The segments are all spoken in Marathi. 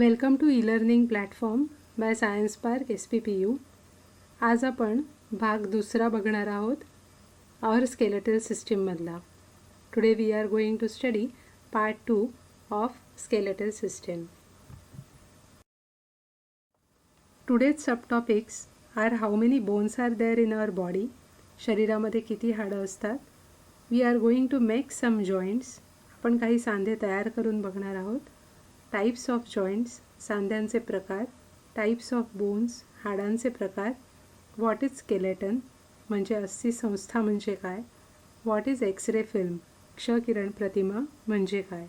Welcome to e-learning platform by science park SPPU. आज आपण भाग दुसरा बघणार आहोत आवर स्केलेटल सिस्टीममधला. Today we are going to study part 2 of skeletal system. Today's sub topics are how many bones are there in our body. शरीरामध्ये किती हाडं असतात. We are going to make some joints. आपण काही सांधे तयार करून बघणार आहोत. टाइप्स ऑफ जॉईंट्स, सांध्यांचे प्रकार. टाइप्स ऑफ बोन्स, हाडांचे प्रकार. व्हॉट इज स्केलेटन, म्हणजे अस्थिसंस्था म्हणजे काय. व्हॉट इज एक्स-रे फिल्म, क्ष-किरण प्रतिमा म्हणजे काय.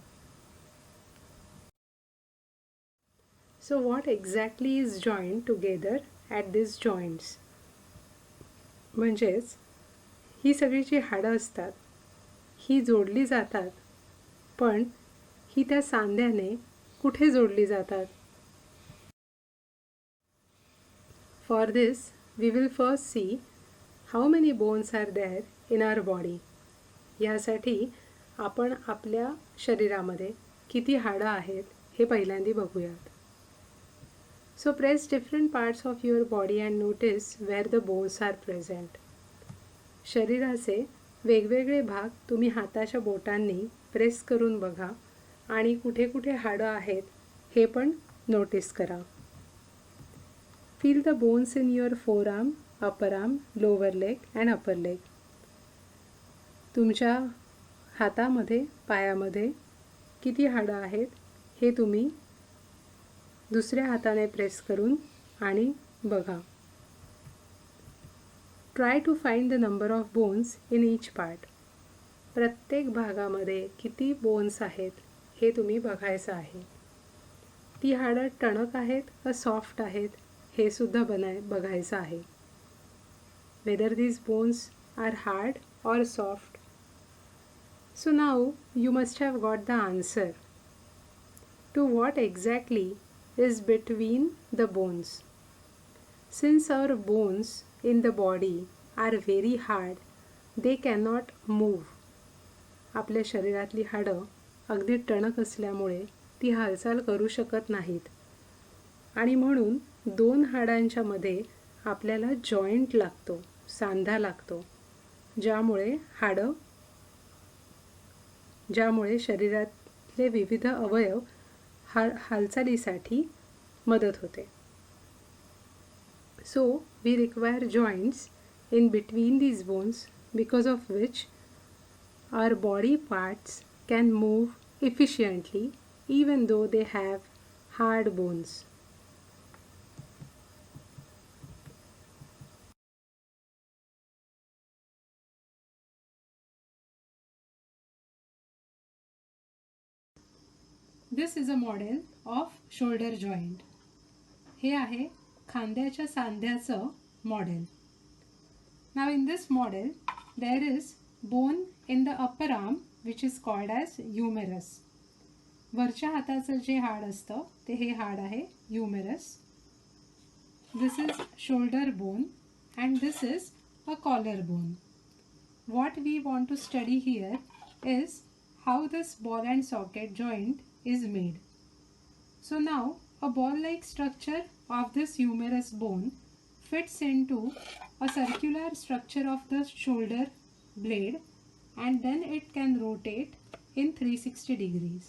So what exactly is joint together at this joints. म्हणजेच ही सगळी जी हाडं असतात ही जोडली जातात, पण ही त्या सांध्याने कुठे जोडली जातात. For this we will first see how many bones are there in our body. यासाठी आपण आपल्या शरीरामध्ये किती हाडं आहेत हे पहिल्यांदा बघूयात. So press different parts of your body and notice where the bones are present. शरीराचे वेगवेगळे भाग तुम्ही हाताच्या बोटांनी प्रेस करून बघा आणि कुठे कुठे हाडं आहेत हे पण नोटीस करा. Feel the bones in your forearm, upper arm, lower leg and upper leg. तुमच्या हातामध्ये, पायामध्ये किती हाडं आहेत हे तुम्ही दुसऱ्या हाताने प्रेस करून आणि बघा. Try to find the number of bones in each part. प्रत्येक भागामध्ये किती बोन्स आहेत हे तुम्ही बघायचं आहे. ती हाडं टणक आहेत का सॉफ्ट आहेत हे सुद्धा बघायचं आहे. Whether these bones are hard or soft. So now you must have got the answer to what exactly is between the bones. Since our bones in the body are very hard, they cannot move. आपल्या शरीरातली हाडं अगदी टणक असल्यामुळे ती हालचाल करू शकत नाहीत आणि म्हणून दोन हाडांच्या मध्ये आपल्याला जॉईंट लागतो, सांधा लागतो, ज्यामुळे शरीरातले विविध अवयव हालचालीसाठी मदत होते. So we require joints in between these bones because of which our body parts can move efficiently even though they have hard bones. This is a model of shoulder joint. हे आहे खांद्याच्या सांध्याचं model. Now in this model there is bone in the upper arm which is called as humerus. वरच्या हाताचं जे हाड असतं ते हे हाड आहे humerus. This is shoulder bone and this is a collar bone. What we want to study here is how this ball and socket joint is made. So now a ball-like structure of this humerus bone fits into a circular structure of the shoulder blade and then it can rotate in 360 degrees.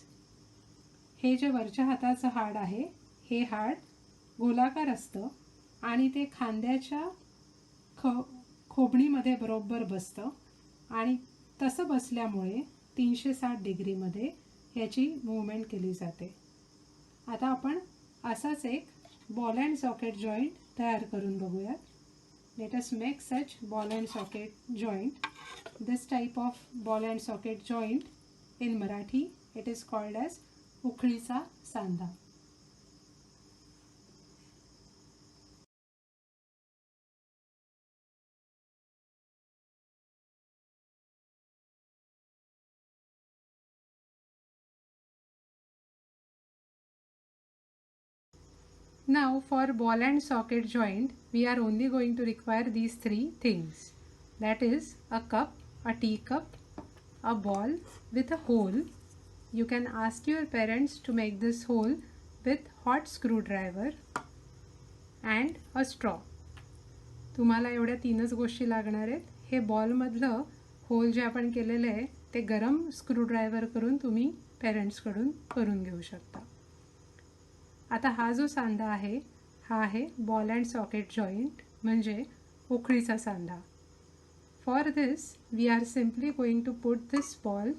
हे जे वरच्या हाताचं हाड आहे हे हाड गोलाकार असतं आणि ते खांद्याच्या खोबणीमध्ये बरोबर बसतं आणि तसं बसल्यामुळे 360 डिग्रीमध्ये याची मूवमेंट केली जाते. आता आपण असाच एक बॉल अँड सॉकेट जॉईंट तयार करून बघूयात. Let us make such ball and socket joint. This type of ball and socket joint in Marathi it is called as उखळीचा सांधा. Now for ball and socket joint we are only going to require these three things. That is a cup, a teacup, a ball with a hole. You can ask your parents to make this hole with hot screwdriver and a straw. तुम्हाला एवढ्या तीनच गोष्टी लागणार आहेत. हे बॉलमधलं होल जे आपण केलेलं आहे ते गरम स्क्रूड्रायव्हर करून तुम्ही पेरेंट्सकडून करून घेऊ शकता. आता हा जो सांधा आहे हा आहे बॉल अँड सॉकेट जॉईंट म्हणजे उखळीचा सांधा. For this we are simply going to put this ball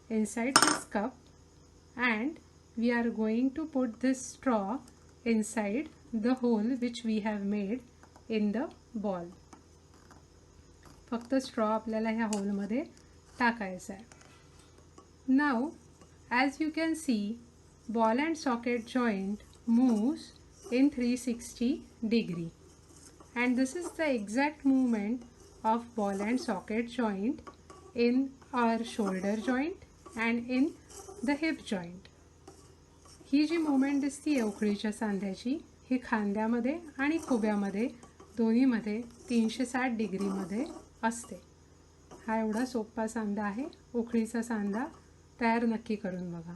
inside this cup and we are going to put this straw inside the hole which we have made in the ball. फक्त स्ट्रॉ आपल्याला ह्या होलमध्ये टाकायचा आहे. Now as you can see ball and socket joint moves in 360 degree and this is the exact movement of ball and socket joint in our shoulder joint and in the hip joint. ही जी मूवमेंट दिसते उखळीच्या सांध्याची ही खांद्यामध्ये आणि खुब्यामध्ये दोन्हीमध्ये 360 डिग्रीमध्ये असते. हा एवढा सोपा सांधा आहे. उखळीचा सांधा तयार नक्की करून बघा.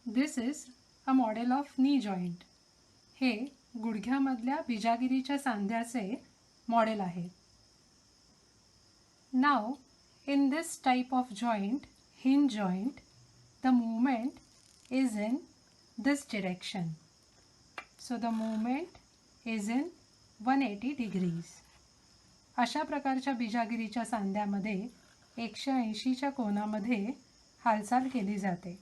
This is a model of knee joint. हे गुडघ्यामधल्या बिजागिरीच्या सांध्याचे मॉडेल आहे. Now in this type of joint, hinge joint, the movement is in this direction. So the movement is in 180 degrees. अशा प्रकारच्या बिजागिरीच्या सांध्यामध्ये 180च्या कोनामध्ये हालचाल केली जाते.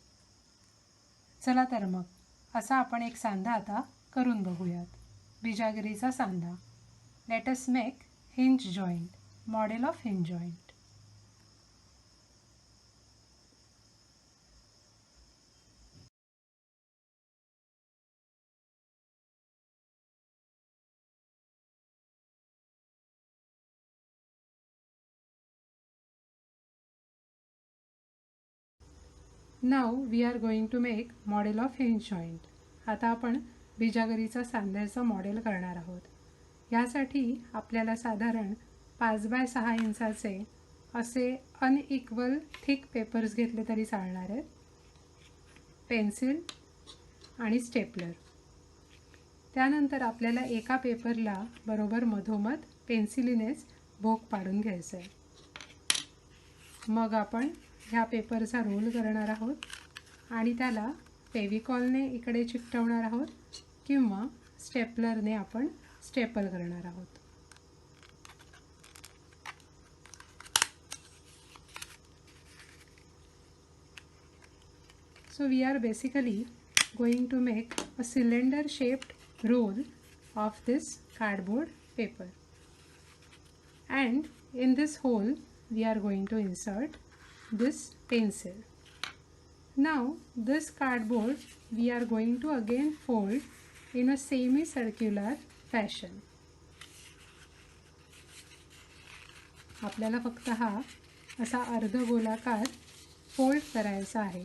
चला तर मग असा आपण एक सांधा आता करून बघूयात. बिजागिरीचा सांधा. Let us make hinge joint. Model of hinge joint. Now we are going to make model of hinge joint. आता आपण बिजागरीचा सांध्याचं मॉडेल करणार आहोत. यासाठी आपल्याला साधारण 5 बाय 6 इंचाचे असे अनइक्वल थिक पेपर्स घेतले तरी चालणार आहेत. पेन्सिल आणि स्टेपलर. त्यानंतर आपल्याला एका पेपरला बरोबर मधोमध पेन्सिलीनेच भोक पाडून घ्यायचं आहे. मग आपण ह्या पेपरचा रोल करणार आहोत आणि त्याला फेविकॉलने इकडे चिकटवणार आहोत किंवा स्टेपलरने आपण स्टेपल करणार आहोत. So we are basically going to make a cylinder shaped roll of this cardboard paper, and in this hole we are going to insert this pencil. Now this cardboard we are going to again fold in a semi-circular fashion. आपल्याला फक्त हा असा अर्धगोलाकार फोल्ड करायचा आहे.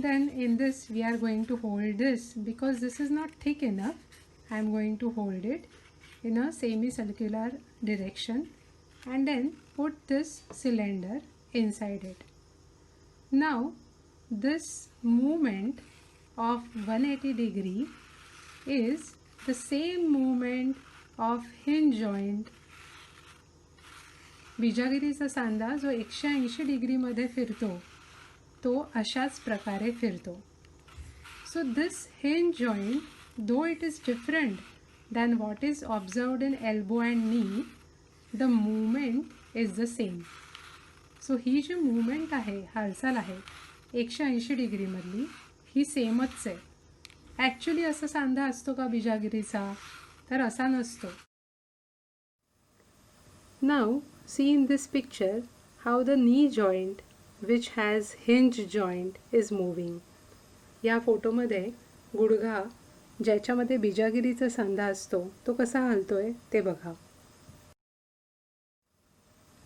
Then in this we are going to hold this because this is not thick enough. I am going to hold it in a semi-circular direction and then put this cylinder inside it. Now this movement of 180 degree is the same movement of hinge joint. बिजागिरीचा सांधा जो 180 डिग्रीमध्ये फिरतो तो अशाच प्रकारे फिरतो. So this hinge joint, though it is different than what is observed in elbow and knee, the movement is the same. So he G movement आहे, हालचाल आहे 180 डिग्रीमधली, ही सेमच आहे. ॲक्च्युली असा सांधा असतो का बिजागिरीचा? तर असा नसतो. Now see in this picture how the knee joint which has hinge joint is moving. या फोटोमध्ये गुडघा ज्याच्यामध्ये बिजागिरीचा सांधा असतो तो कसा हलतोय ते बघा.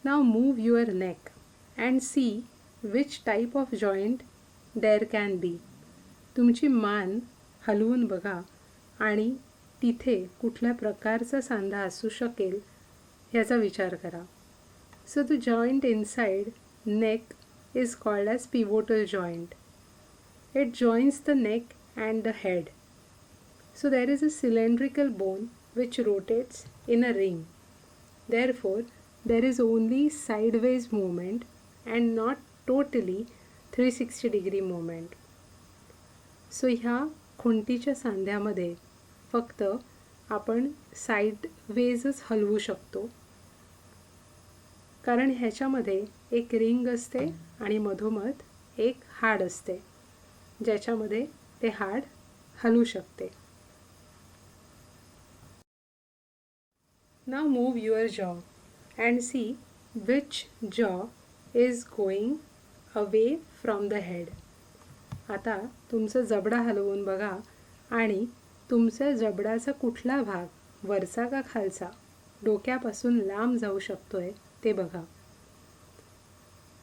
Now move your neck and see which type of joint there can be. तुमची मान हलवून बघा आणि तिथे कुठल्या प्रकारचा सांधा असू शकेल याचा विचार करा. So the joint inside neck is called as pivotal joint. It joins the neck and the head. So there is a cylindrical bone which rotates in a ring. Therefore, there is only sideways movement and not totally 360-degree movement. So ह्या खुंटीच्या सांध्यामध्ये फक्त आपण साईडवेजच हलवू शकतो, कारण ह्याच्यामध्ये एक रिंग असते आणि मधोमध एक हाड असते ज्याच्यामध्ये ते हाड हलू शकते. Now move your jaw and see which jaw is going away from the head. आता तुमचं जबडा हलवून बघा आणि तुमच्या जबडाचा कुठला भाग, वरचा का खालचा, डोक्यापासून लांब जाऊ शकतोय ते बघा.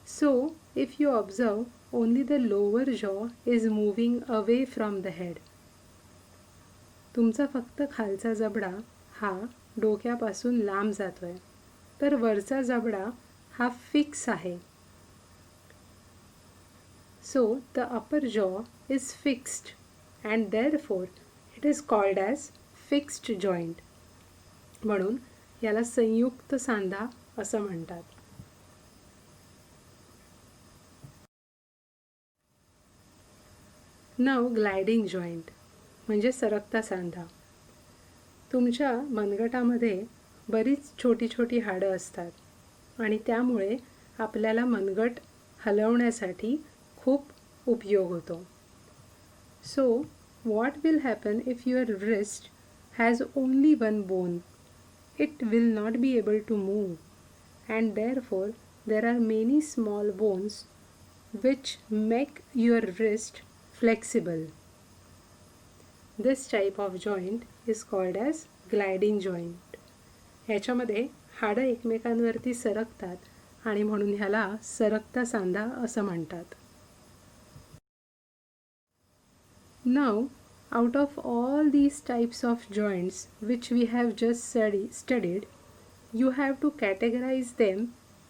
So if you observe, only the lower jaw is moving away from the head. तुमचा फक्त खालचा जबडा हा डोक्यापासून लांब जातोय, तर वरचा जबडा हा फिक्स आहे. So the upper jaw is fixed and therefore it is called as fixed joint. म्हणून याला संयुक्त सांधा असं म्हणतात. नाव ग्लायडिंग जॉईंट म्हणजे सरकता सांधा. तुमच्या मनगटामध्ये बरीच छोटी छोटी हाडं असतात आणि त्यामुळे आपल्याला मनगट हलवण्यासाठी खूप उपयोग होतो. So what will happen if your wrist has only one bone? It will not be able to move and therefore there are many small bones which make your wrist flexible. This type of joint is called as gliding joint. ह्याच्यामध्ये हाडं एकमेकांवरती सरकतात आणि म्हणून ह्याला सरकता सांधा असं म्हणतात. Now, out of all these types of joints which we have just studied, you have to categorize them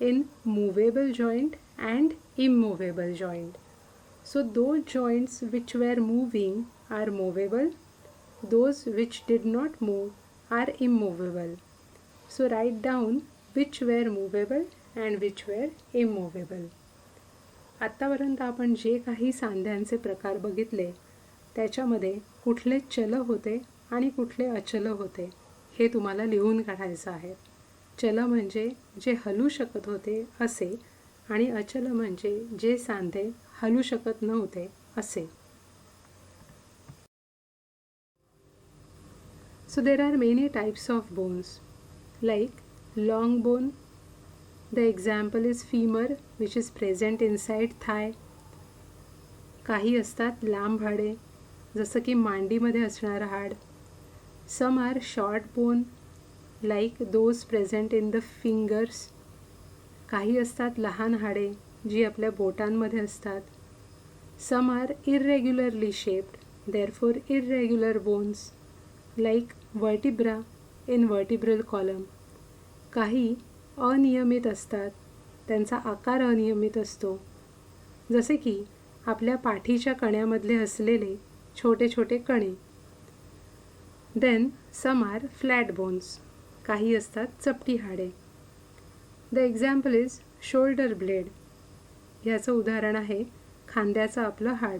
in movable joint and immovable joint. So those joints which were moving are movable, those which did not move are immovable. So write down which were movable and which were immovable. आत्तापर्यंत आपण जे काही सांध्यांचे प्रकार बघितले त्याच्यामध्ये कुठले चल होते आणि कुठले अचल होते हे तुम्हाला लिहून काढायचं आहे. चल म्हणजे जे हलू शकत होते असे आणि अचल म्हणजे जे सांधे हलू शकत नव्हते असे. So there are many types of bones like long bone. The example is femur which is present inside thigh. काही असतात लांब हाडे जसं की मांडीमध्ये असणारं हाड. Some are short bone like those present in the fingers. काही असतात लहान हाडे जी आपल्या बोटांमध्ये असतात. Some are irregularly shaped, therefore irregular bones like vertebra in vertebral column. काही अनियमित असतात, त्यांचा आकार अनियमित असतो, जसे की आपल्या पाठीच्या कण्यामधले असलेले छोटे छोटे कणे. Then some are flat bones. काही असतात चपटी हाडे. The example is shoulder blade. ह्याचं उदाहरण आहे खांद्याचं आपलं हाड.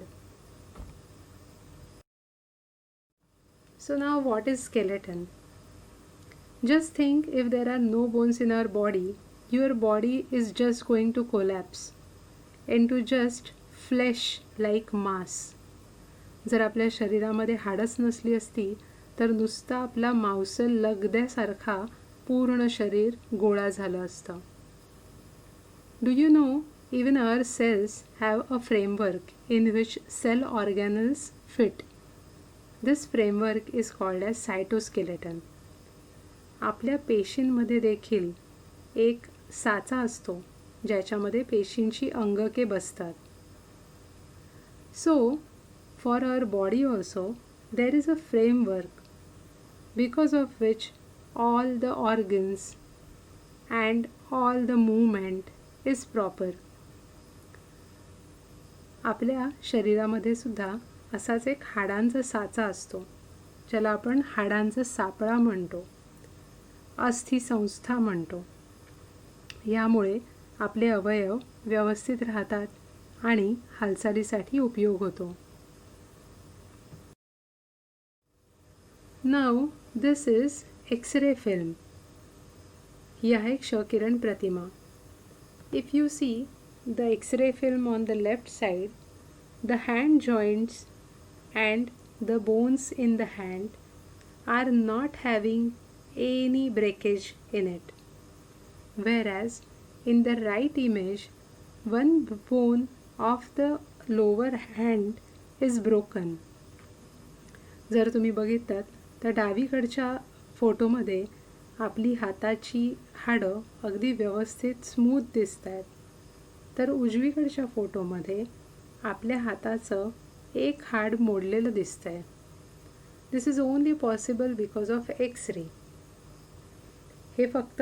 So now what is skeleton? Just think, if there are no bones in our body, your body is just going to collapse into just flesh like mass. जर आपल्या शरीरामध्ये हाडच नसली असती तर नुसता आपला मांसल लगद्यासारखा पूर्ण शरीर गोळा झालं असतं. Do you know, even our cells have a framework in which cell organelles fit. This framework is called as cytoskeleton. आपल्या पेशींमध्ये देखील एक साचा असतो ज्याच्यामध्ये पेशींची अंगके बसतात. So, for our body also, there is a framework because of which all the organs and all the movement is proper. आपल्या शरीरामध्ये सुद्धा असाच एक हाडांचा साचा असतो, ज्याला आपण हाडांचा सापळा म्हणतो, अस्थिसंस्था म्हणतो. यामुळे आपले अवयव व्यवस्थित राहतात आणि हालचालीसाठी उपयोग होतो. Now this is X-ray film. ही आहे क्षकिरण प्रतिमा. If you see the X-ray film on the left side, the hand joints and the bones in the hand are not having any breakage in it, whereas in the right image one bone of the lower hand is broken. जर तुम्ही बघितलात तर डावीकडच्या फोटोमध्ये आपली हाताची हाडं अगदी व्यवस्थित स्मूथ दिसतात, तर उजवीकडच्या फोटोमध्ये आपल्या हाताचं एक हाड मोडलेलं दिसतंय. This is only possible because of x-ray. हे फक्त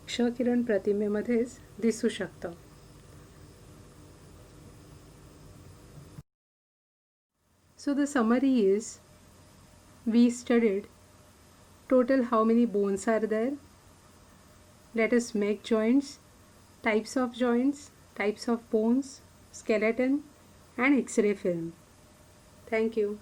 क्षकिरण प्रतिमेमध्येच दिसू शकतं. So the summary is, we studied total how many bones are there. Let us make joints, types of joints, types of bones, skeleton and X-ray film. Thank you.